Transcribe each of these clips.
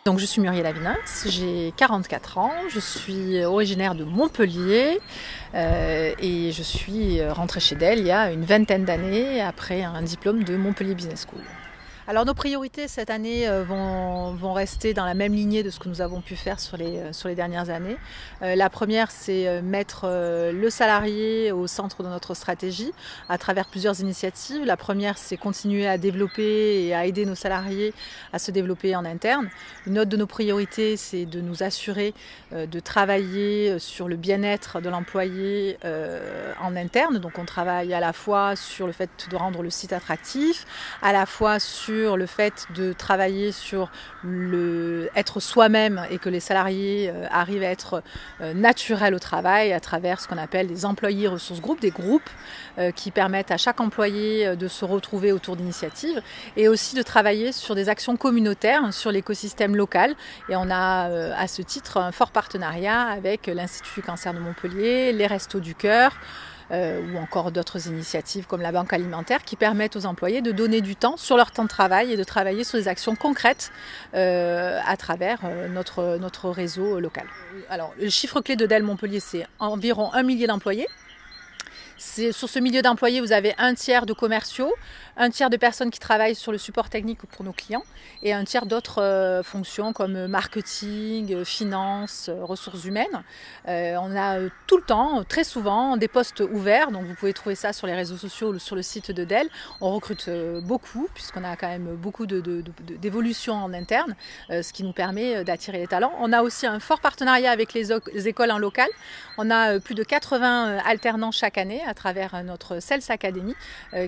Donc je suis Muriel Avinas, j'ai 44 ans, je suis originaire de Montpellier et je suis rentrée chez Dell il y a une vingtaine d'années après un diplôme de Montpellier Business School. Alors nos priorités cette année vont rester dans la même lignée de ce que nous avons pu faire sur les dernières années. La première, c'est mettre le salarié au centre de notre stratégie à travers plusieurs initiatives. La première, c'est continuer à développer et à aider nos salariés à se développer en interne. Une autre de nos priorités, c'est de nous assurer de travailler sur le bien-être de l'employé en interne. Donc on travaille à la fois sur le fait de rendre le site attractif, à la fois sur le fait de travailler sur être soi-même et que les salariés arrivent à être naturels au travail à travers ce qu'on appelle des employés ressources groupes, des groupes qui permettent à chaque employé de se retrouver autour d'initiatives et aussi de travailler sur des actions communautaires, sur l'écosystème local. Et on a à ce titre un fort partenariat avec l'Institut Cancer de Montpellier, les Restos du Cœur, ou encore d'autres initiatives comme la banque alimentaire qui permettent aux employés de donner du temps sur leur temps de travail et de travailler sur des actions concrètes à travers notre réseau local. Alors, le chiffre clé de Dell Montpellier, c'est environ 1 millier d'employés. Sur ce milieu d'employés, vous avez un tiers de commerciaux, un tiers de personnes qui travaillent sur le support technique pour nos clients et un tiers d'autres fonctions comme marketing, finance, ressources humaines. On a tout le temps, très souvent, des postes ouverts, donc vous pouvez trouver ça sur les réseaux sociaux ou sur le site de Dell. On recrute beaucoup puisqu'on a quand même beaucoup d'évolutions en interne, ce qui nous permet d'attirer les talents. On a aussi un fort partenariat avec les écoles en local. On a plus de 80 alternants chaque année à travers notre Sales Academy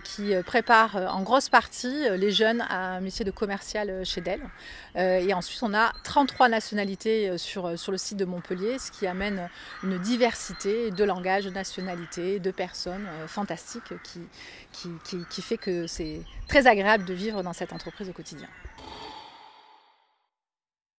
qui prépare en grosse partie les jeunes à un métier de commercial chez Dell. Et ensuite, on a 33 nationalités sur le site de Montpellier, ce qui amène une diversité de langages, de nationalités, de personnes fantastiques qui fait que c'est très agréable de vivre dans cette entreprise au quotidien.